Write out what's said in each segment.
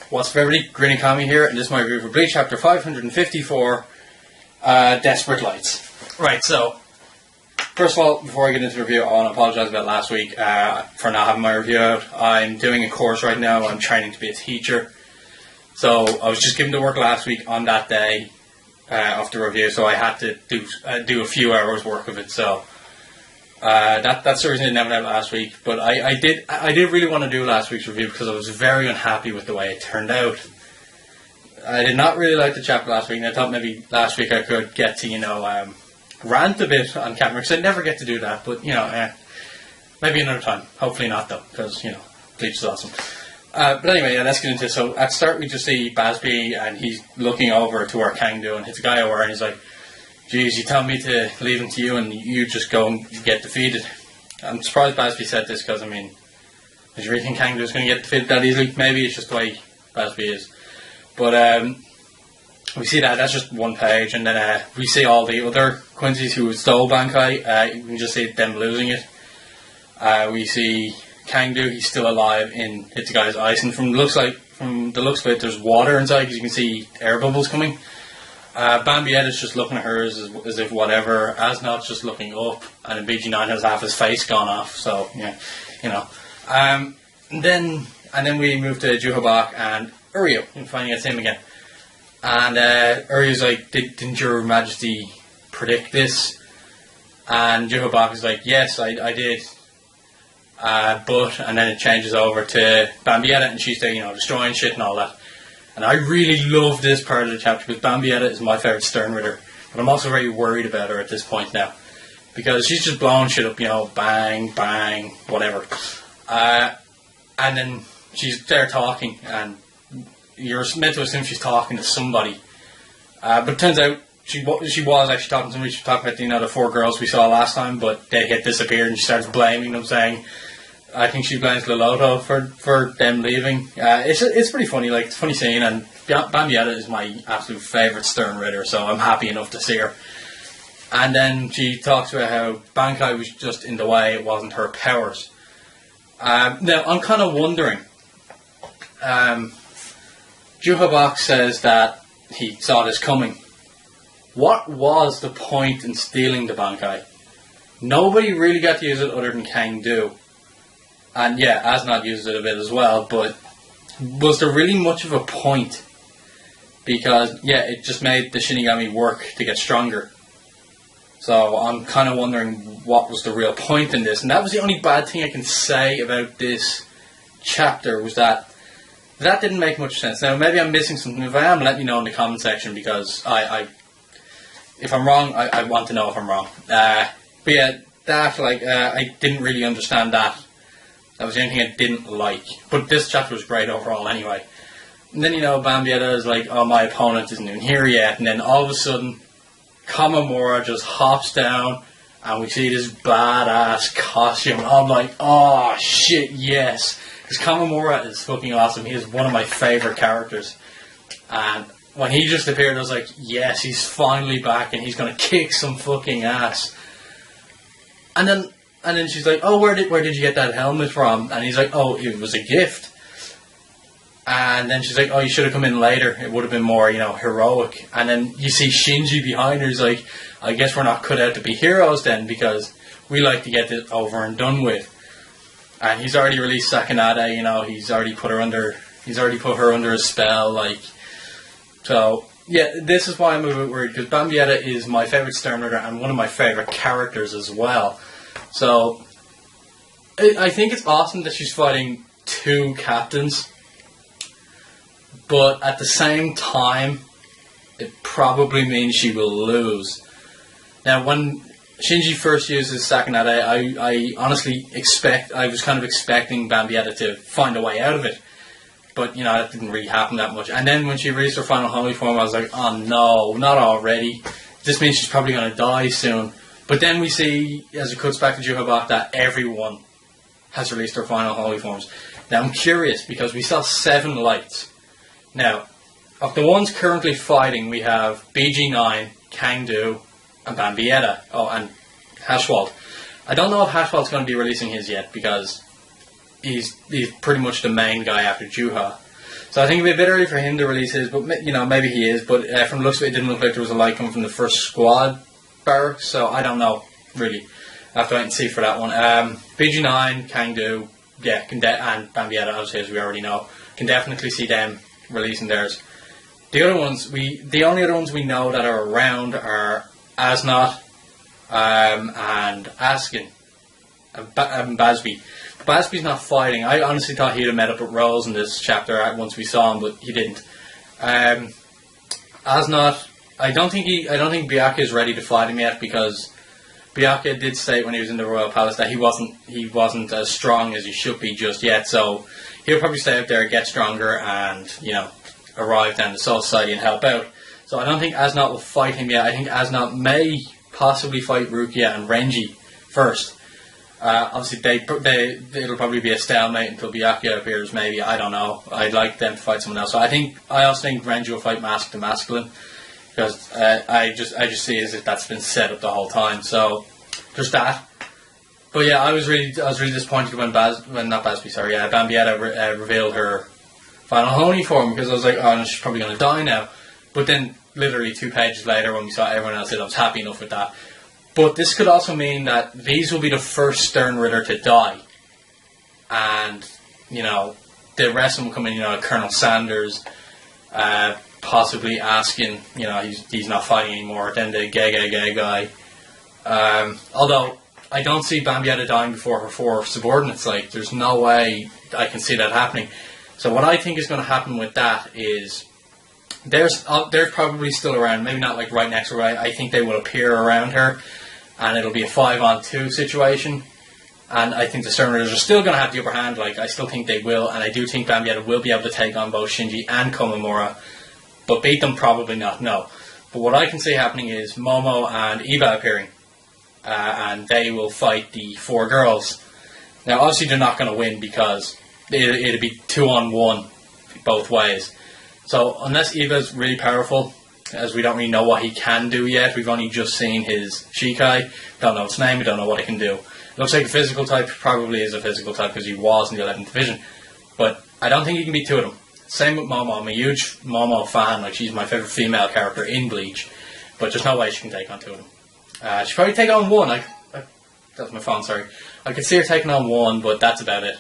What's up everybody, Grinny Kami here, and this is my review for Bleach chapter 554, Desperate Lights. Right, so, first of all, before I get into the review, I want to apologise about last week for not having my review out. I'm doing a course right now, I'm training to be a teacher. So, I was just given to work last week on that day of the review, so I had to do a few hours work of it, so... that's the reason I didn't have it out last week, but I did really want to do last week's review because I was very unhappy with the way it turned out. I did not really like the chapter last week, and I thought maybe last week I could get to, rant a bit on camera, because I never get to do that, but, maybe another time. Hopefully not, though, because, Bleach is awesome. But anyway, yeah, let's get into it. So, at the start we just see Basby, and he's looking over to where Kangdo, and hits a guy over, and he's like, "Geez, you tell me to leave him to you and you just go and get defeated." I'm surprised Basby said this because, did you really think Kangdo was going to get defeated that easily? Maybe it's just the way Basby is. But we see that's just one page, and then we see all the other Quincy's who stole Bankai. You can just see them losing it. We see Kangdo, he's still alive in Hitsugai's ice, and from the looks of it, there's water inside because you can see air bubbles coming. Bambietta's just looking at her as if whatever. Asnod's just looking up, and then BG9 has half his face gone off. So yeah, And then we move to Juhabak and Uryu, and finally it's him again. And Uryu's like, "Didn't Your Majesty predict this?" And Juhabak is like, "Yes, I did." And then it changes over to Bambietta, and she's there, destroying shit and all that. And I really love this part of the chapter because Bambietta is my favourite Stern Ritter. But I'm also very worried about her at this point now. Because she's just blowing shit up, bang, bang, whatever. And then she's there talking, and you're meant to assume she's talking to somebody. But it turns out she was actually talking to somebody. She was talking about, the four girls we saw last time, but they had disappeared, and she starts blaming them, saying... I think she blames Loloto for them leaving. It's pretty funny, it's a funny scene, and Bambietta is my absolute favourite Stern Ritter, so I'm happy enough to see her. And then she talks about how Bankai was just in the way, it wasn't her powers. Now, I'm kind of wondering, Juhabak says that he saw this coming. What was the point in stealing the Bankai? Nobody really got to use it other than Kangdo. And yeah, Asnod uses it a bit as well, but was there really much of a point? Because, yeah, it just made the Shinigami work to get stronger. So I'm kind of wondering what was the real point in this. And that was the only bad thing I can say about this chapter, was that didn't make much sense. Now, maybe I'm missing something. If I am, let me know in the comment section, because if I'm wrong, I want to know if I'm wrong. But yeah, I didn't really understand that. That was the only thing I didn't like. But this chapter was great overall anyway. And then, Bambietta is like, "Oh, my opponent isn't even here yet." And then all of a sudden, Kamamura just hops down, and we see this badass costume. I'm like, oh, shit, yes. Because Kamamura is fucking awesome. He is one of my favourite characters. And when he just appeared, I was like, yes, he's finally back, and he's going to kick some fucking ass. And then she's like, "Oh, where did you get that helmet from?" And he's like, "Oh, it was a gift." And then she's like, "Oh, you should have come in later. It would have been more, heroic." And then you see Shinji behind her. He's like, "I guess we're not cut out to be heroes then, because we like to get this over and done with." And he's already released Sakanade. He's already put her under a spell. So yeah, this is why I'm a bit worried, because Bambietta is my favorite Stern Ritter and one of my favorite characters as well. So, I think it's awesome that she's fighting two captains, but at the same time, it probably means she will lose. Now, when Shinji first uses Sakanade, I honestly I was kind of expecting Bambietta to find a way out of it, but, that didn't really happen that much. And then when she released her final holy form, I was like, oh no, not already. This means she's probably going to die soon. But then we see, as it cuts back to Juhabak, that everyone has released their final holy forms. Now I'm curious, because we saw 7 lights. Now, of the ones currently fighting, we have BG9, Kangdo, and Bambietta. Oh, and Hashwald. I don't know if Hashwald's going to be releasing his yet, because he's pretty much the main guy after Juha. So I think it'd be a bit early for him to release his, but maybe he is. But from the looks of it, it didn't look like there was a light coming from the first squad barrack. So I don't know really. I have to wait and see for that one. BG9, Kangdu, yeah, and Bambietta, obviously, as we already know, can definitely see them releasing theirs. The only other ones we know that are around are Asnot and Askin and Basby. Basby's not fighting. I honestly thought he'd have met up with Rose in this chapter once we saw him, but he didn't. Asnot, I don't think Byakuya is ready to fight him yet, because Byakuya did state when he was in the Royal Palace that he wasn't as strong as he should be just yet. So he'll probably stay up there, get stronger, and arrive down the Soul Society and help out. So I don't think Asnot will fight him yet. I think Asnot may possibly fight Rukia and Renji first. Obviously, it'll probably be a stalemate until Byakuya appears. Maybe, I don't know. I'd like them to fight someone else. So I also think Renji will fight Mask to Masculine, because I just see as if that's been set up the whole time. So there's that. But yeah, I was really disappointed when Bambietta revealed her final Honey form, because I was like, oh, she's probably going to die now. But then, literally 2 pages later, when we saw everyone else, I was happy enough with that. But this could also mean that these will be the first Stern Ritter to die. And, the rest of them come in, Colonel Sanders, possibly asking, he's not fighting anymore, then the gay guy. Although, I don't see Bambietta dying before her 4 subordinates. Like, there's no way I can see that happening. So what I think is going to happen with that is they're probably still around, maybe not like right next to her. I think they will appear around her, and it'll be a 5-on-2 situation. And I think the Stern Ritters are still going to have the upper hand. Like, I still think they will, and I do think Bambietta will be able to take on both Shinji and Komamura, but beat them probably not. No. But what I can see happening is Momo and Iba appearing, and they will fight the 4 girls. Now, obviously, they're not going to win because it'd be 2-on-1 both ways. So unless Iba's really powerful, as we don't really know what he can do yet, we've only just seen his Shikai, don't know its name, we don't know what it can do. Looks like a physical type, probably is a physical type because he was in the 11th Division. But I don't think he can beat 2 of them. Same with Momo. I'm a huge Momo fan, like she's my favourite female character in Bleach, but there's no way she can take on 2 of them. She'll probably take on 1. That was my phone, sorry. I could see her taking on 1, but that's about it.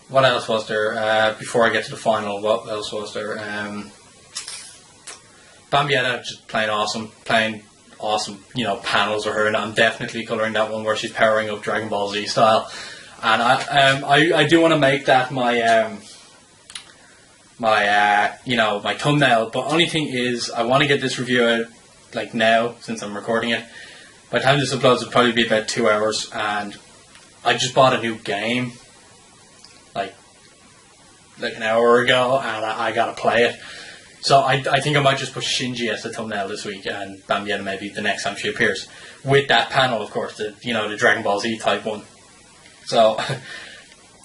What else was there? Before I get to the final, what else was there? Bambietta just playing awesome, panels with her, and I'm definitely colouring that one where she's powering up Dragon Ball Z style. And I do want to make that my my thumbnail. But only thing is, I want to get this review out like now, since I'm recording it. By the time this uploads, it'll probably be about 2 hours, and I just bought a new game like an hour ago, and I gotta play it. So I think I might just put Shinji as the thumbnail this week, and Bambietta maybe the next time she appears, with that panel, of course, the Dragon Ball Z type one. So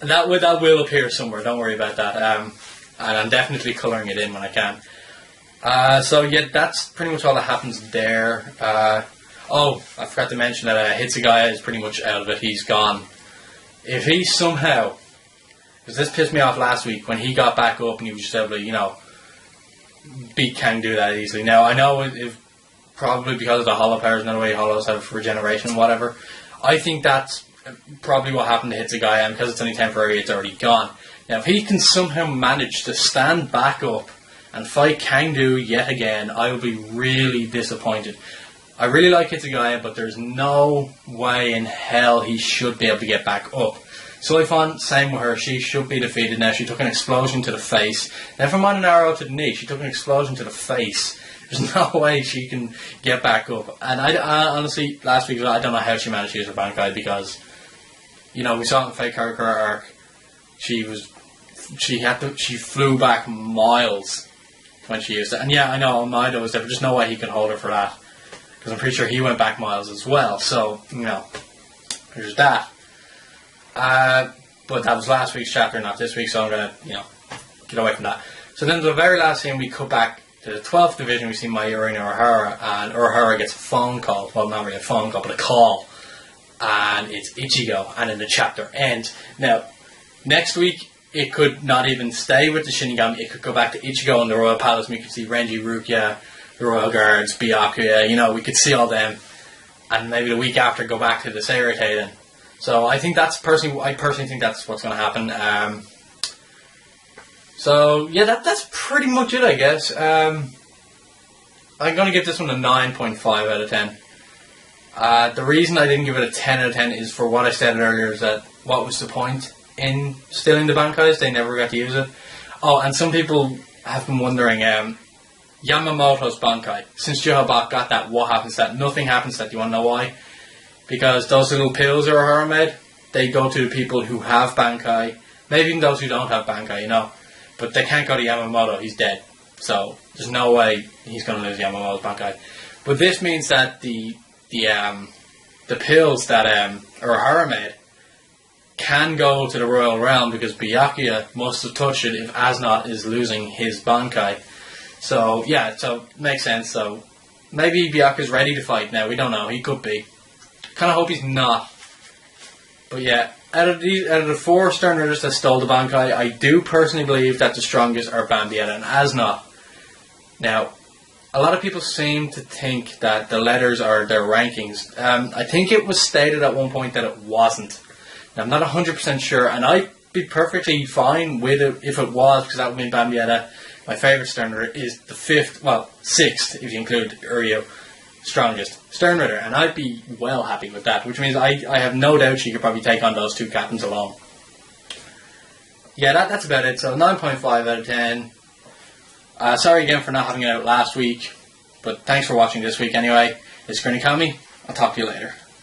that will appear somewhere. Don't worry about that. And I'm definitely colouring it in when I can. So yeah, that's pretty much all that happens there. Oh, I forgot to mention that Hitsugaya is pretty much out of it. He's gone. If he somehow, because this pissed me off last week when he got back up and he was just able to, beat Kangdu that easily. Now, I know if probably because of the hollow powers and the way hollows have regeneration and whatever, I think that's probably what happened to Hitsugaya, and because it's only temporary, it's already gone. Now, if he can somehow manage to stand back up and fight Kangdu yet again, I will be really disappointed. I really like Hitsugaya, but there's no way in hell he should be able to get back up. Soifon, same with her. She should be defeated now. She took an explosion to the face. Never mind an arrow to the knee. She took an explosion to the face. There's no way she can get back up. And I honestly, last week, I don't know how she managed to use her Bankai, because, we saw in the Fake Karakura arc, she flew back miles when she used it. And yeah, I know Almeida was there, but there's no way he could hold her for that, because I'm pretty sure he went back miles as well. So, there's that. But that was last week's chapter, not this week, so I'm going to, get away from that. So then the very last scene, we cut back to the 12th Division. We see Mayuri and Urahara, and Urahara gets a phone call. Well, not really a phone call, but a call. And it's Ichigo, and then the chapter ends. Now, next week, it could not even stay with the Shinigami. It could go back to Ichigo in the Royal Palace, and we could see Renji, Rukia, the Royal Guards, Byakuya, we could see all them, and maybe the week after go back to the Seirei. So I think I personally think that's what's going to happen. So yeah, that's pretty much it, I guess. I'm going to give this one a 9.5 out of 10. The reason I didn't give it a 10 out of 10 is for what I said earlier, is that what was the point in stealing the Bankais? They never got to use it. Oh, and some people have been wondering, Yamamoto's Bankai, since Jihabak got that, what happens to that? Nothing happens to that. Do you want to know why? Because those little pills Urahara made, they go to the people who have Bankai, maybe even those who don't have Bankai, but they can't go to Yamamoto, he's dead. So there's no way he's going to lose Yamamoto's Bankai. But this means that the pills that Urahara made can go to the Royal Realm, because Byakuya must have touched it if Asnot is losing his Bankai. So yeah, so it makes sense. So maybe Byakuya's ready to fight now, we don't know, he could be. Kind of hope he's not. But yeah, out of the 4 Stern Ritters that stole the Bankai, I do personally believe that the strongest are Bambietta and Asnot. Now, a lot of people seem to think that the letters are their rankings. I think it was stated at one point that it wasn't. Now, I'm not 100% sure, and I'd be perfectly fine with it if it was, because that would mean Bambietta, my favourite Stern Ritter, is the 6th, if you include Uryu, strongest Stern Ritter, and I'd be well happy with that, which means I have no doubt she could probably take on those 2 captains alone. Yeah, that's about it. So 9.5 out of 10. Sorry again for not having it out last week, but thanks for watching this week anyway. It's Grinikami. I'll talk to you later.